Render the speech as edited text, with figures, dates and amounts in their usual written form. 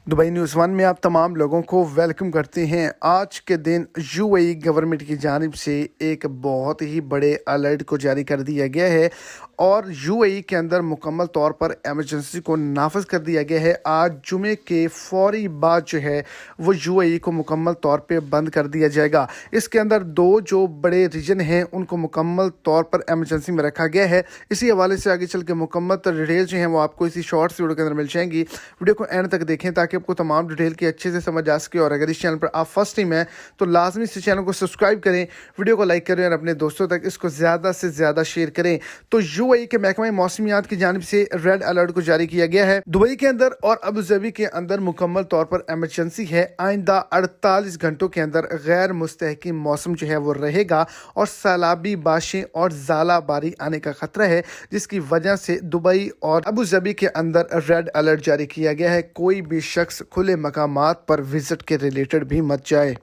Dubai news one में आप तमाम लोगों को वेलकम करते हैं। आज के दिन यूएई गवर्नमेंट की जानिब से एक बहुत ही बड़े अलर्ट को जारी कर दिया गया है और यूएई के अंदर मुकम्मल तौर पर एमरजेंसी को नाफज कर दिया गया है। आज जुमे के फौरी बाद जो है वो यूएई को मुकम्मल तौर पे बंद कर दिया जाएगा। इसके अंदर दो जो बड़े रीजन हैं उनको मुकम्मल तौर पर एमरजेंसी में रखा गया है। इसी हवाले से आगे चल के मुकम्मल डिटेल जो हैं वो आपको इसी शॉर्ट्स वीडियो के अंदर मिल जाएंगी। वीडियो को एंड तक देखें ताकि आपको तमाम डिटेल की अच्छे से समझ आ सके। और अगर इस चैनल पर आप फर्स्ट टाइम हैं तो लाजमी इस चैनल को सब्सक्राइब करें, वीडियो को लाइक करें और अपने दोस्तों तक इसको ज़्यादा से ज़्यादा शेयर करें। तो यूएई के महकमा मौसमियात की जानिब से रेड अलर्ट को जारी किया गया है। दुबई के अंदर और अबू धाबी के अंदर मुकम्मल तौर पर एमरजेंसी है। आइंदा 48 घंटों के अंदर गैर मुस्तहकिम मौसम जो है वो रहेगा और सैलाबी बारिशें और ज़ालाबारी आने का खतरा है, जिसकी वजह से दुबई और अबू धाबी के अंदर रेड अलर्ट जारी किया गया है। कोई भी शख्स खुले मकामात पर विजिट के रिलेटेड भी मत जाए।